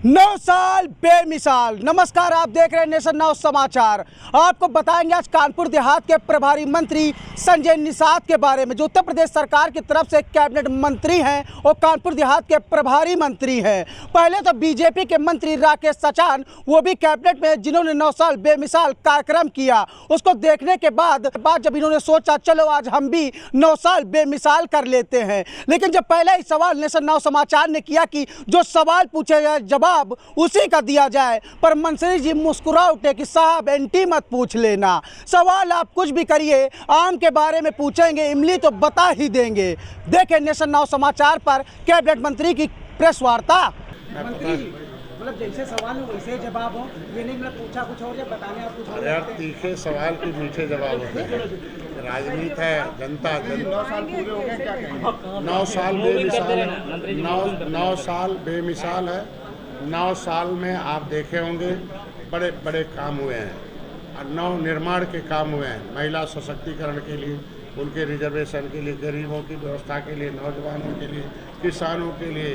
9 साल बेमिसाल। नमस्कार, आप देख रहे हैं नेशन नाउ समाचार। आपको बताएंगे आज कानपुर देहात के प्रभारी मंत्री संजय निषाद के बारे में, जो उत्तर प्रदेश सरकार की तरफ से कैबिनेट मंत्री हैं और कानपुर देहात के प्रभारी मंत्री हैं। पहले तो बीजेपी के मंत्री राकेश सचान, वो भी कैबिनेट में, जिन्होंने 9 साल बेमिसाल कार्यक्रम किया। उसको देखने के बाद जब इन्होंने सोचा चलो आज हम भी 9 साल बेमिसाल कर लेते हैं, लेकिन जब पहला ही सवाल नेशन नाउ समाचार ने किया कि जो सवाल पूछे जाए जवाब उसी का दिया जाए, पर मंत्री जी मुस्कुरा उठे कि साहब एंटी मत पूछ लेना, सवाल आप कुछ भी करिए, आम के बारे में पूछेंगे इमली तो बता ही देंगे। देखें नेशन नाउ समाचार पर कैबिनेट मंत्री की प्रेस वार्ता। मंत्री जी, मतलब जैसे सवाल हो वैसे जवाब हो, ये नहीं मैं पूछा कुछ और या बताने आप कुछ और। यार तीखे सवाल के मीठे जवाब होते हैं। राजनीति है, जनता 9 साल पूरे हो गए, क्या कहेंगे? 9 साल बेमिसाल है। 9 साल बेमिसाल है। 9 साल में आप देखे होंगे बड़े बड़े काम हुए हैं और नव निर्माण के काम हुए हैं। महिला सशक्तिकरण के लिए, उनके रिजर्वेशन के लिए, गरीबों की व्यवस्था के लिए, नौजवानों के लिए, किसानों के लिए,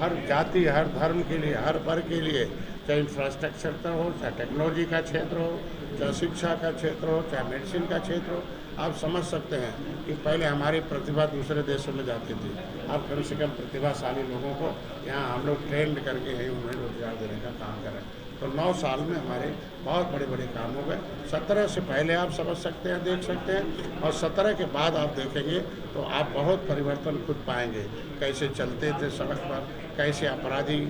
हर जाति हर धर्म के लिए, हर वर्ग के लिए, चाहे इंफ्रास्ट्रक्चर हो, चाहे टेक्नोलॉजी का क्षेत्र हो, चाहे शिक्षा का क्षेत्र हो, चाहे मेडिसिन का क्षेत्र हो। आप समझ सकते हैं कि पहले हमारी प्रतिभा दूसरे देशों में जाती थी। अब कम से कम प्रतिभाशाली लोगों को यहाँ हम लोग ट्रेंड करके ही उन्हें रोजगार देने का काम करें। तो 9 साल में हमारे बहुत बड़े बड़े काम हो गए। 17 से पहले आप समझ सकते हैं, देख सकते हैं, और 17 के बाद आप देखेंगे तो आप बहुत परिवर्तन खुद पाएंगे। कैसे चलते थे सड़क पर, कैसे अपराधी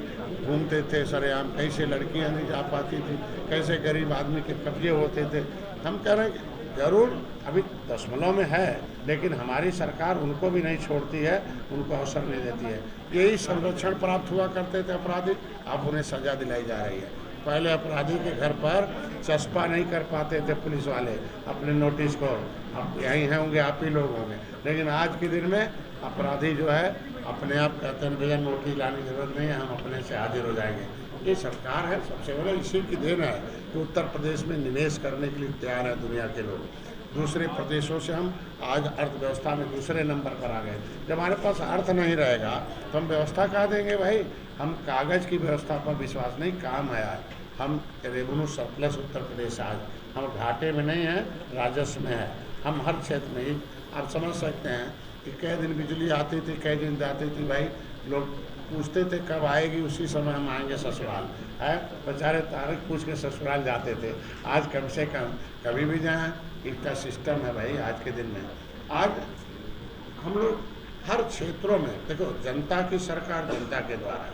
घूमते थे सरेआम, कैसे लड़कियां नहीं जा पाती थी, कैसे गरीब आदमी के कब्जे होते थे। हम कह रहे हैं जरूर अभी दशमलव में है, लेकिन हमारी सरकार उनको भी नहीं छोड़ती है, उनको अवसर नहीं देती है। यही संरक्षण प्राप्त हुआ करते थे अपराधी, अब उन्हें सजा दिलाई जा रही है। पहले अपराधी के घर पर चस्पा नहीं कर पाते थे पुलिस वाले अपने नोटिस को, अब यहीं होंगे आप ही लोग होंगे, लेकिन आज के दिन में अपराधी जो है अपने आप कहते हैं भैया नोटिस लाने की जरूरत नहीं है, हम अपने से हाजिर हो जाएंगे। ये सरकार है, सबसे बड़ा इसी की देन है कि उत्तर प्रदेश में निवेश करने के लिए तैयार है दुनिया के लोग। दूसरे प्रदेशों से हम आज अर्थव्यवस्था में दूसरे नंबर पर आ गए। जब हमारे पास अर्थ नहीं रहेगा तो हम व्यवस्था कहाँ देंगे भाई। हम कागज़ की व्यवस्था पर विश्वास नहीं, काम है आज। हम रेवेन्यू सरप्लस उत्तर प्रदेश आज, हम घाटे में नहीं हैं, राजस्व में है। हम हर क्षेत्र में ही आप समझ सकते हैं कि कई दिन बिजली आती थी, कई दिन जाती थी, भाई लोग पूछते थे कब आएगी, उसी समय हम आएंगे ससुराल है। बेचारे तारीख पूछ के ससुराल जाते थे, आज कम से कम कभी भी जाएं, इसका सिस्टम है भाई। आज के दिन में आज हम लोग हर क्षेत्रों में देखो, जनता की सरकार जनता के द्वारा,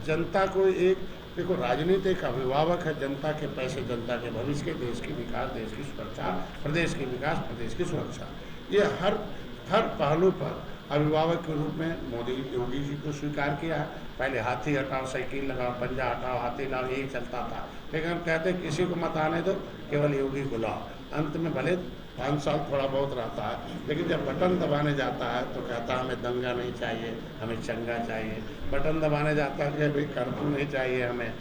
जनता को एक देखो, राजनीति एक अभिभावक है, जनता के पैसे, जनता के भविष्य के, देश की विकास, देश की सुरक्षा, प्रदेश की विकास, प्रदेश की सुरक्षा, ये हर पहलू पर अभिभावक के रूप में मोदी योगी जी को स्वीकार किया है। पहले हाथी हटाओ साइकिल लगाओ, पंजा हटाओ हाथी लाओ, यही चलता था, लेकिन हम कहते हैं किसी को मत आने दो, केवल योगी को लाओ। अंत में भले 5 साल थोड़ा बहुत रहता है, लेकिन जब बटन दबाने जाता है तो कहता है हमें दंगा नहीं चाहिए, हमें चंगा चाहिए। बटन दबाने जाता है कि भाई कर्फ्यू नहीं चाहिए हमें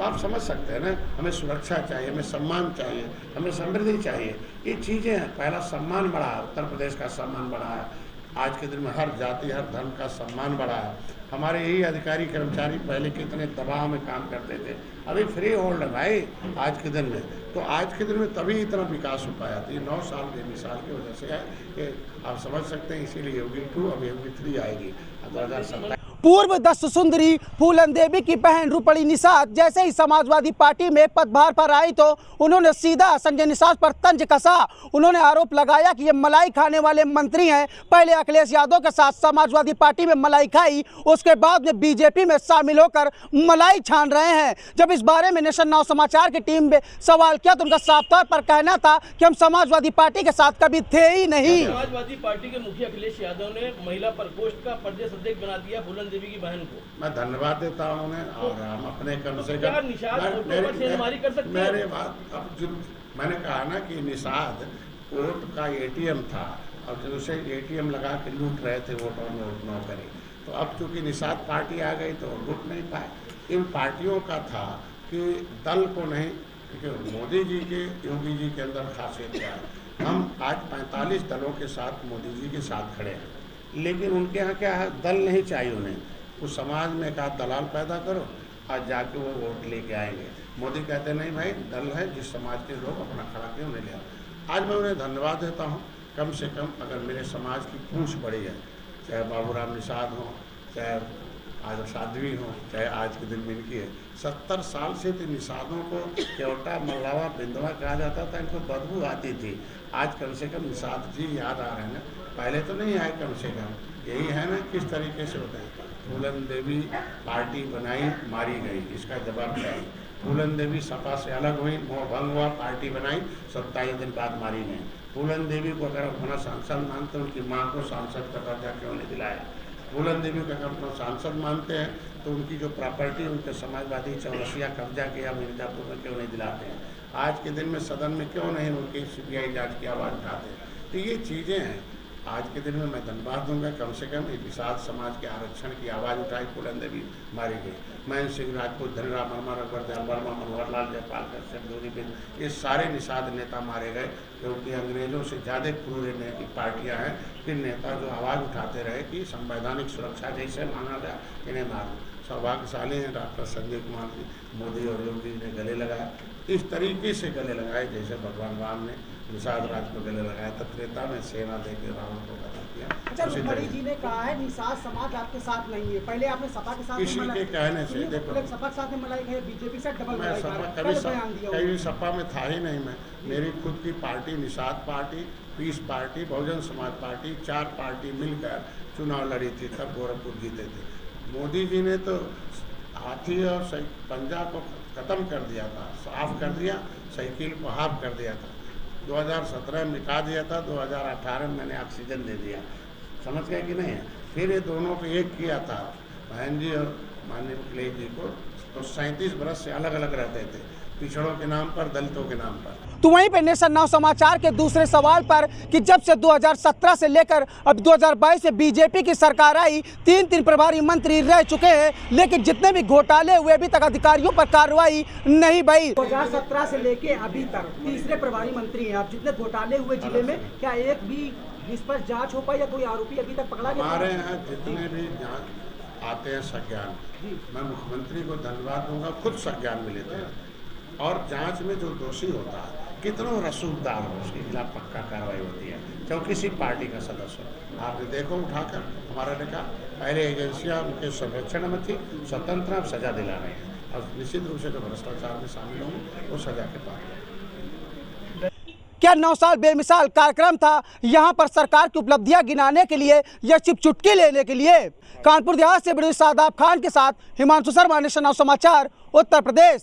आप समझ सकते हैं ना, हमें सुरक्षा चाहिए, हमें सम्मान चाहिए, हमें समृद्धि चाहिए। ये चीज़ें हैं। पहला सम्मान बढ़ा है, उत्तर प्रदेश का सम्मान बढ़ा है। आज के दिन में हर जाति हर धर्म का सम्मान बढ़ा है। हमारे यही अधिकारी कर्मचारी पहले कितने दबाव में काम करते थे, अभी फ्री होल्ड है भाई आज के दिन में। तो आज के दिन में तभी इतना विकास हो पाया। तो ये 9 साल बेमिसाल की वजह से है, ये आप समझ सकते हैं। इसीलिए योगी 2 अब योगी 3 आएगी 2027। पूर्व दस्त सुंदरी फूलन देवी की बहन रूपणी निषाद जैसे ही समाजवादी पार्टी में पदभार पर आई तो उन्होंने सीधा संजय निषाद पर तंज कसा। उन्होंने आरोप लगाया कि ये मलाई खाने वाले मंत्री हैं। पहले अखिलेश यादव के साथ समाजवादी पार्टी में मलाई खाई, उसके बाद में बीजेपी में शामिल होकर मलाई छान रहे हैं। जब इस बारे में नेशन नाउ समाचार की टीम में सवाल किया तो उनका साफ तौर पर कहना था कि हम समाजवादी पार्टी के साथ कभी थे ही नहीं। समाजवादी पार्टी के मुखिया अखिलेश यादव ने महिला प्रकोष्ठ का प्रदेश अध्यक्ष बना दिया फूलन देवी की बहन को। मैं धन्यवाद देता हूँ उन्हें, और हम अपने कम से कम मेरे बात अब मैंने कहा ना कि निषाद वोट का ATM था, और जब उसे ATM लगा के लूट रहे थे वोट और वोट न करें, तो अब चूंकि निषाद पार्टी आ गई तो लूट नहीं पाए। इन पार्टियों का था कि दल को नहीं, क्योंकि मोदी जी के योगी जी के अंदर खासियत क्या है, हम आज 45 दलों के साथ मोदी जी के साथ खड़े हैं, लेकिन उनके यहाँ क्या है, दल नहीं चाहिए उन्हें। उस समाज में कहा दलाल पैदा करो, और जाके वो वोट लेके आएंगे। मोदी कहते नहीं भाई, दल है जिस समाज के लोग अपना खड़ा के उन्हें ले आओ। आज मैं उन्हें धन्यवाद देता हूँ। कम से कम अगर मेरे समाज की पूंछ बड़ी है, चाहे बाबूराम निषाद हो, चाहे आज साध्वी हो, चाहे आज के दिन में इनकी है, 70 साल से तो निषादों को केवटा मल्लावा बिंदवा कहा जाता था, इनको बदबू आती थी। आज कम से कम निषाद जी याद आ रहे हैं ना, पहले तो नहीं आए कम से कम। यही है ना किस तरीके से होता है। फूलन देवी पार्टी बनाई, मारी गई, इसका जवाब क्या है? फूलन देवी सपा से अलग हुई, मोह भंग हुआ, पार्टी बनाई, 27 दिन बाद मारी गई। फूलन देवी को अगर अपना सांसद मानते हैं, उनकी माँ को सांसद का दर्जा क्यों नहीं दिलाया? फूलन देवी को अगर अपना सांसद मानते हैं तो उनकी जो प्रॉपर्टी उनके समाजवादी चौरसिया कब्जा किया मिर्जापुर में क्यों नहीं दिलाते हैं? आज के दिन में सदन में क्यों नहीं उनकी CBI जांच की आवाज़ उठाते? तो ये चीज़ें हैं। आज के दिन में मैं धन्यवाद दूंगा, कम से कम एक निषाद समाज के आरक्षण की आवाज़ उठाई, फूलन देवी मारी गई। महेंद्र सिंह राजपूत, धनीराम वर्मा, रघुवर दयाल वर्मा, मनोहर लाल, जयपाल कश्यप, जोरी बिंद, ये सारे निषाद नेता मारे गए, क्योंकि अंग्रेजों से ज़्यादा क्रूर पार्टियां हैं। फिर नेता जो आवाज़ उठाते रहे कि संवैधानिक सुरक्षा जैसे मांगा गया, इन्हें मारो। सौभाग्यशाली हैं डॉक्टर संजय कुमार जी, मोदी और योगी जी ने गले लगाया, इस तरीके से गले लगाए जैसे भगवान राम ने निषाद राज को गले लगाया था। त्रेता में सेना देकर रावण को खत्म किया। अच्छा, रुक्मणी जी ने कहा है निषाद समाज आपके साथ नहीं है। पहले आपने सपा के साथ किसी के कहने से देखो, सपा के साथ में मलाई है, बीजेपी से डबल मैं मलाई सपा कभी सपा में था ही नहीं। मैं मेरी खुद की party Nishad party, peace party, Bahujan Samaj party, 4 party मिलकर चुनाव लड़ी थी, तब गोरखपुर जीते थे। मोदी जी ने तो हाथी और पंजा को ख़त्म कर दिया था, साफ कर दिया, साइकिल को हाफ कर दिया था। 2017 में मिटा दिया था, 2018 में मैंने ऑक्सीजन दे दिया। समझ गए कि नहीं? फिर ये दोनों को एक किया था, बहन जी और माननीय अखिलेश जी को। तो 37 बरस से अलग अलग रहते थे, पिछड़ों के नाम पर, दलितों के नाम पर। तो वहीं पे नेशन नाउ समाचार के दूसरे सवाल पर कि जब से 2017 से लेकर अब 2022 से बीजेपी की सरकार आई, 3 प्रभारी मंत्री रह चुके हैं, लेकिन जितने भी घोटाले हुए अभी तक अधिकारियों पर कार्रवाई नहीं भई। 2017 से लेके अभी तक तीसरे प्रभारी मंत्री हैं आप। जितने घोटाले हुए जिले में, क्या एक भी निष्पक्ष जांच हो पाई या कोई आरोपी अभी तक पकड़ा गया? हमारे यहाँ जितने भी जांच आते हैं संज्ञान, मैं मुख्यमंत्री को धन्यवाद दूंगा, खुद संज्ञान में लेते हैं। और जांच में जो दोषी होता है, कितना रसूखदार हो, उसके खिलाफ पक्का कार्रवाई होती है, चाहे किसी पार्टी का सदस्य हो। आपने देखो उठाकर हमारा देखा, पहले एजेंसियां उनके संरक्षण में थी, स्वतंत्र, अब सजा दिला रहे हैं। और निश्चित रूप से जो भ्रष्टाचार में शामिल होंगे वो सजा के पात्र। क्या 9 साल बेमिसाल कार्यक्रम था यहाँ पर सरकार की उपलब्धियां गिनाने के लिए या सिर्फ चुटकी लेने के लिए? कानपुर देहात से ब्रिज सादाब खान के साथ हिमांशु शर्मा, नेशन नाउ समाचार, उत्तर प्रदेश।